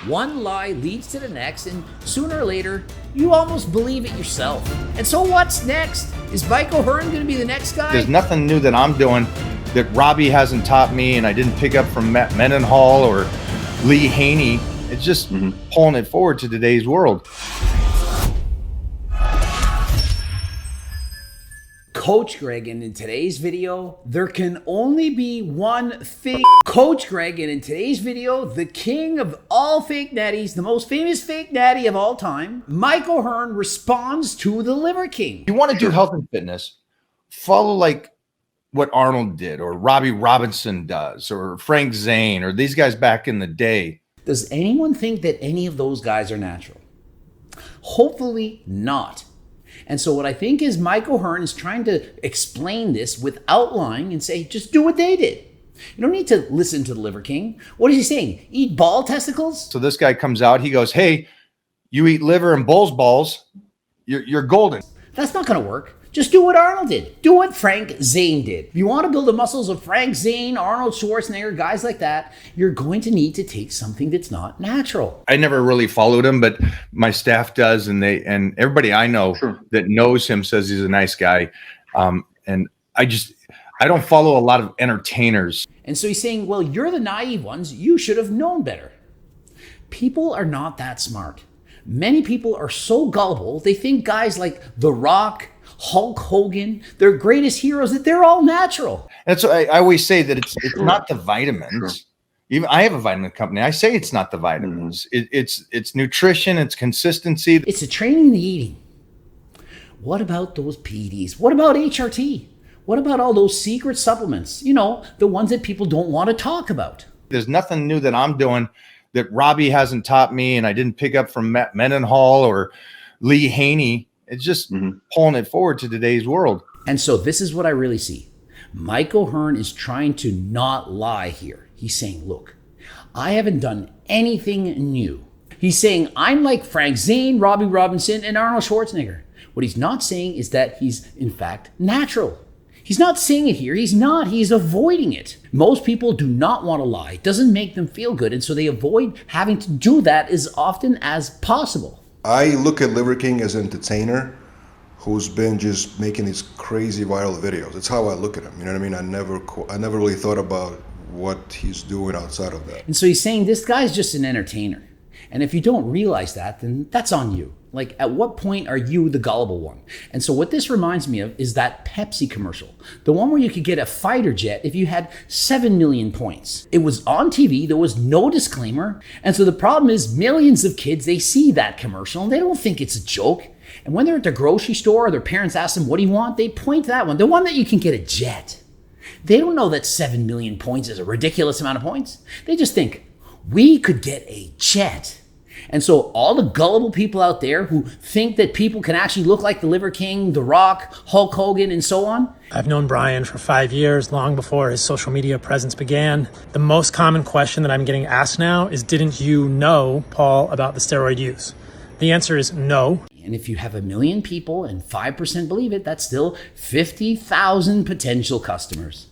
One lie leads to the next, and sooner or later, you almost believe it yourself. And so what's next? Is Mike O'Hearn going to be the next guy? There's nothing new that I'm doing that Robbie hasn't taught me and I didn't pick up from Matt Mendenhall or Lee Haney. It's just pulling it forward to today's world. Coach Greg, and in today's video, there can only be one thing. Coach Greg, and in today's video, the king of all fake natties, the most famous fake natty of all time, Mike O'Hearn, responds to the Liver King. If you want to do health and fitness, follow like what Arnold did or Robbie Robinson does or Frank Zane or these guys back in the day. Does anyone think that any of those guys are natural? Hopefully not. And so what I think is Mike O'Hearn is trying to explain this without lying and say, just do what they did. You don't need to listen to the Liver King. What is he saying? Eat ball testicles? So this guy comes out, he goes, hey, you eat liver and bull's balls, you're golden. That's not going to work. Just do what Arnold did. Do what Frank Zane did. If you want to build the muscles of Frank Zane, Arnold Schwarzenegger, guys like that, you're going to need to take something that's not natural. I never really followed him, but my staff does, and everybody I know that knows him says he's a nice guy. And I don't follow a lot of entertainers. And so he's saying, well, you're the naive ones. You should have known better. People are not that smart. Many people are so gullible, they think guys like The Rock, Hulk Hogan, their greatest heroes, that they're all natural. And so I always say that it's not the vitamins. Even I have a vitamin company. I say it's not the vitamins. It's nutrition, it's consistency. It's the training and the eating. What about those PEDs? What about HRT? What about all those secret supplements? You know, the ones that people don't want to talk about. There's nothing new that I'm doing that Robbie hasn't taught me and I didn't pick up from Matt Mendenhall or Lee Haney. It's just pulling it forward to today's world. And so this is what I really see. Mike O'Hearn is trying to not lie here. He's saying, look, I haven't done anything new. He's saying, I'm like Frank Zane, Robbie Robinson, and Arnold Schwarzenegger. What he's not saying is that he's, in fact, natural. He's not saying it here. He's not. He's avoiding it. Most people do not want to lie. It doesn't make them feel good. And so they avoid having to do that as often as possible. I look at Liver King as an entertainer who's been just making these crazy viral videos. That's how I look at him. You know what I mean? I never really thought about what he's doing outside of that. And so he's saying this guy's just an entertainer. And if you don't realize that, then that's on you. Like, at what point are you the gullible one? And so what this reminds me of is that Pepsi commercial, the one where you could get a fighter jet if you had 7 million points. It was on TV, there was no disclaimer. And so the problem is millions of kids, they see that commercial and they don't think it's a joke. And when they're at the grocery store or their parents ask them, what do you want? They point to that one, the one that you can get a jet. They don't know that 7 million points is a ridiculous amount of points. They just think, we could get a jet. And so all the gullible people out there who think that people can actually look like the Liver King, The Rock, Hulk Hogan, and so on. I've known Brian for 5 years, long before his social media presence began. The most common question that I'm getting asked now is, didn't you know, Paul, about the steroid use? The answer is no. And if you have 1 million people and 5% believe it, that's still 50,000 potential customers.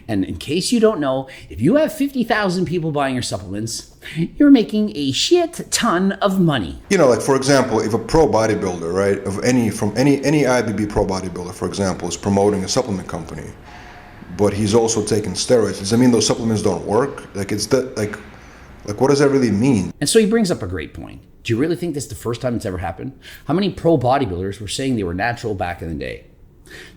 And in case you don't know, if you have 50,000 people buying your supplements, you're making a shit ton of money. You know, like for example, if a pro bodybuilder, right, from any IBB pro bodybuilder, for example, is promoting a supplement company, but he's also taking steroids, does that mean those supplements don't work? Like what does that really mean? And so he brings up a great point. Do you really think this is the first time it's ever happened? How many pro bodybuilders were saying they were natural back in the day?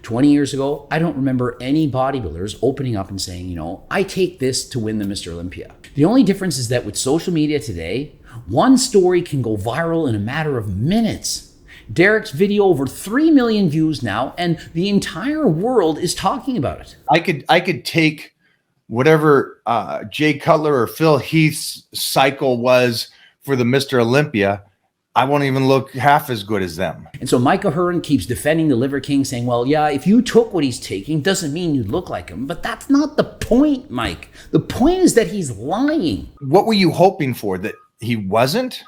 20 years ago, I don't remember any bodybuilders opening up and saying, you know, I take this to win the Mr. Olympia. The only difference is that with social media today, one story can go viral in a matter of minutes. Derek's video over 3 million views now, and the entire world is talking about it. I could take whatever Jay Cutler or Phil Heath's cycle was for the Mr. Olympia. I won't even look half as good as them. And so Mike O'Hearn keeps defending the Liver King, saying, well, yeah, if you took what he's taking, doesn't mean you look like him. But that's not the point, Mike. The point is that he's lying. What were you hoping for? That he wasn't?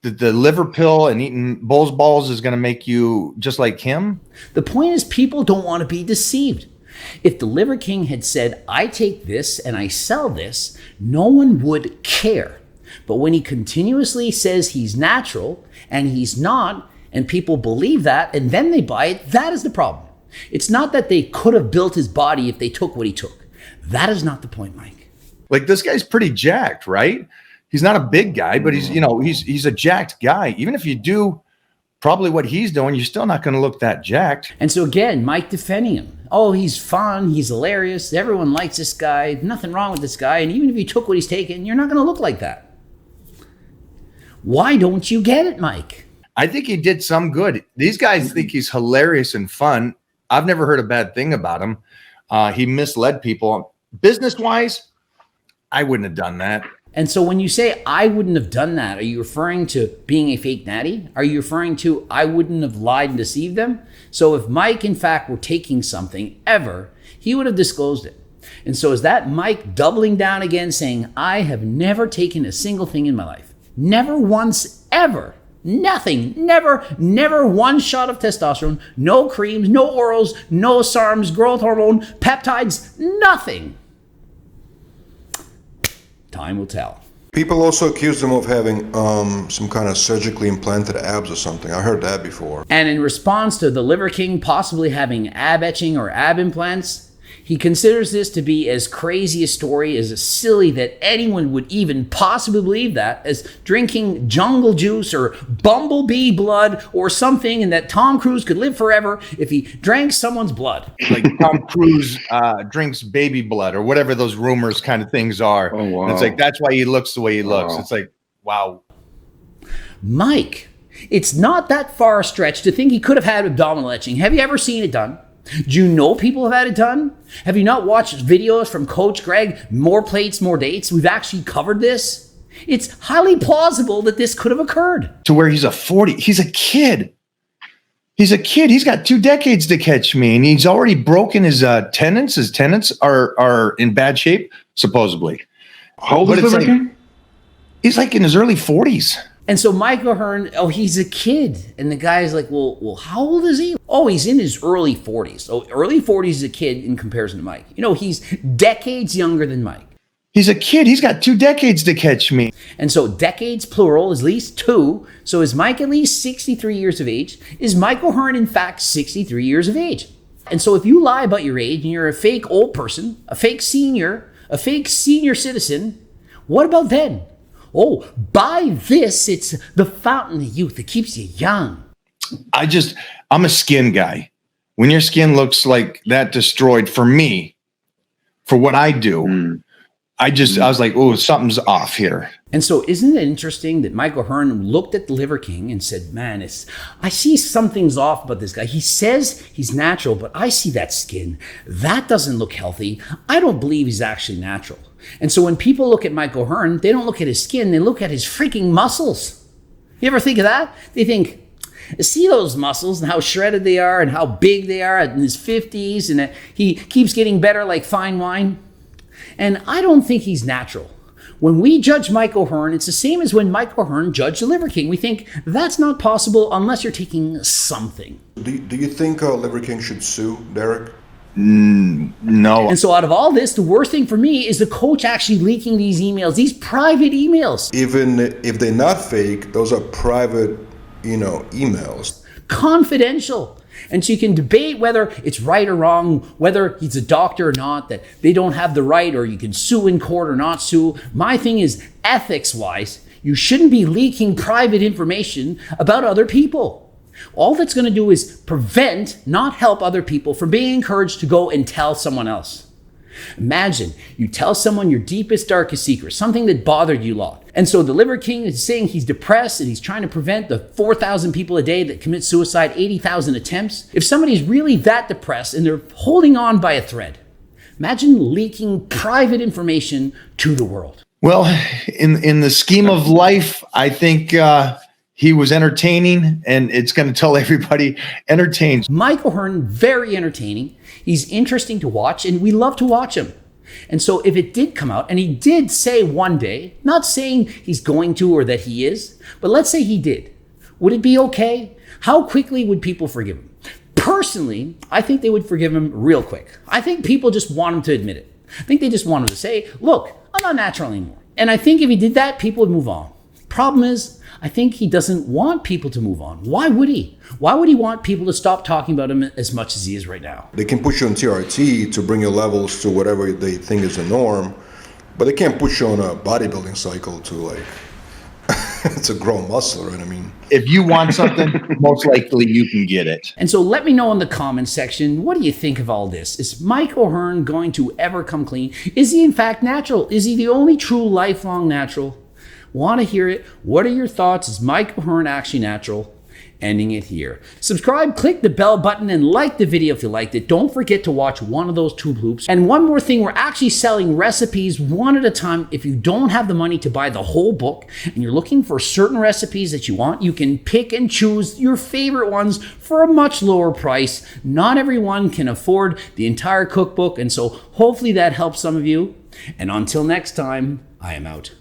That the liver pill and eating bull's balls is going to make you just like him? The point is people don't want to be deceived. If the Liver King had said, I take this and I sell this, no one would care. But when he continuously says he's natural and he's not, and people believe that and then they buy it, that is the problem. It's not that they could have built his body if they took what he took. That is not the point, Mike. Like, this guy's pretty jacked, right? He's not a big guy, but he's a jacked guy. Even if you do probably what he's doing, you're still not going to look that jacked. And so again, Mike defending him. Oh, he's fun. He's hilarious. Everyone likes this guy. Nothing wrong with this guy. And even if you took what he's taking, you're not going to look like that. Why don't you get it, Mike? I think he did some good. These guys think he's hilarious and fun. I've never heard a bad thing about him. He misled people. Business-wise, I wouldn't have done that. And so when you say, I wouldn't have done that, are you referring to being a fake natty? Are you referring to, I wouldn't have lied and deceived them? So if Mike, in fact, were taking something ever, he would have disclosed it. And so is that Mike doubling down again, saying, I have never taken a single thing in my life. Never once, ever. Nothing. Never one shot of testosterone. No creams, no orals, no SARMs, growth hormone, peptides, nothing. Time will tell. People also accuse him of having some kind of surgically implanted abs or something. I heard that before. And in response to the Liver King possibly having ab etching or ab implants, he considers this to be as crazy a story, as silly that anyone would even possibly believe that, as drinking jungle juice or bumblebee blood or something, and that Tom Cruise could live forever if he drank someone's blood. Like Tom Cruise drinks baby blood or whatever those rumors kind of things are. Oh, wow. And it's like, that's why he looks the way he looks. Wow. It's like, wow. Mike, it's not that far a stretch to think he could have had abdominal etching. Have you ever seen it done? Do you know people have had it done? Have you not watched videos from Coach Greg, More Plates, More Dates? We've actually covered this. It's highly plausible that this could have occurred. To where he's a kid. He's a kid. He's got 2 decades to catch me, and he's already broken his tendons. His tendons are in bad shape, supposedly. How old is Liver King? He's like in his early 40s. And so Mike O'Hearn, he's a kid. And the guy's like, well, how old is he? Oh, he's in his early 40s. So early 40s is a kid in comparison to Mike. He's decades younger than Mike. He's a kid. He's got 2 decades to catch me. And so decades plural is at least 2. So is Mike at least 63 years of age? Is Mike O'Hearn in fact 63 years of age? And so if you lie about your age and you're a fake old person, a fake senior citizen, what about then? Oh, buy this. It's the fountain of youth. It keeps you young. I'm a skin guy. When your skin looks like that destroyed for me, for what I do, I was like, oh, something's off here. And so isn't it interesting that Mike O'Hearn looked at the Liver King and said, man, I see something's off about this guy. He says he's natural, but I see that skin. That doesn't look healthy. I don't believe he's actually natural. And so when people look at Mike O'Hearn, they don't look at his skin, they look at his freaking muscles. You ever think of that? They think, see those muscles and how shredded they are and how big they are in his 50s, and that he keeps getting better like fine wine. And I don't think he's natural. When we judge Mike O'Hearn, it's the same as when Mike O'Hearn judged the Liver King. We think that's not possible unless you're taking something. Do you think Liver King should sue Derek? No. And so out of all this, the worst thing for me is the coach actually leaking these emails, these private emails. Even if they're not fake, those are private, emails. Confidential. And so you can debate whether it's right or wrong, whether he's a doctor or not, that they don't have the right, or you can sue in court or not sue. My thing is, ethics-wise, you shouldn't be leaking private information about other people. All that's going to do is prevent, not help other people from being encouraged to go and tell someone else. Imagine you tell someone your deepest, darkest secret, something that bothered you a lot. And so the Liver King is saying he's depressed and he's trying to prevent the 4,000 people a day that commit suicide, 80,000 attempts. If somebody's really that depressed and they're holding on by a thread, imagine leaking private information to the world. Well, in the scheme of life, I think he was entertaining, and it's going to tell everybody entertains. Mike O'Hearn, very entertaining. He's interesting to watch, and we love to watch him. And so if it did come out, and he did say one day, not saying he's going to or that he is, but let's say he did, would it be okay? How quickly would people forgive him? Personally, I think they would forgive him real quick. I think people just want him to admit it. I think they just want him to say, look, I'm not natural anymore. And I think if he did that, people would move on. Problem is, I think he doesn't want people to move on. Why would he? Why would he want people to stop talking about him as much as he is right now? They can push you on TRT to bring your levels to whatever they think is the norm, but they can't push you on a bodybuilding cycle to like, to grow muscle, right? I mean, if you want something, most likely you can get it. And so let me know in the comments section, what do you think of all this? Is Mike O'Hearn going to ever come clean? Is he in fact natural? Is he the only true lifelong natural? Want to hear it? What are your thoughts? Is Mike O'Hearn actually natural? Ending it here. Subscribe, click the bell button, and like the video if you liked it. Don't forget to watch one of those tube loops. And one more thing, we're actually selling recipes one at a time. If you don't have the money to buy the whole book and you're looking for certain recipes that you want, you can pick and choose your favorite ones for a much lower price. Not everyone can afford the entire cookbook, and so hopefully that helps some of you. And until next time, I am out.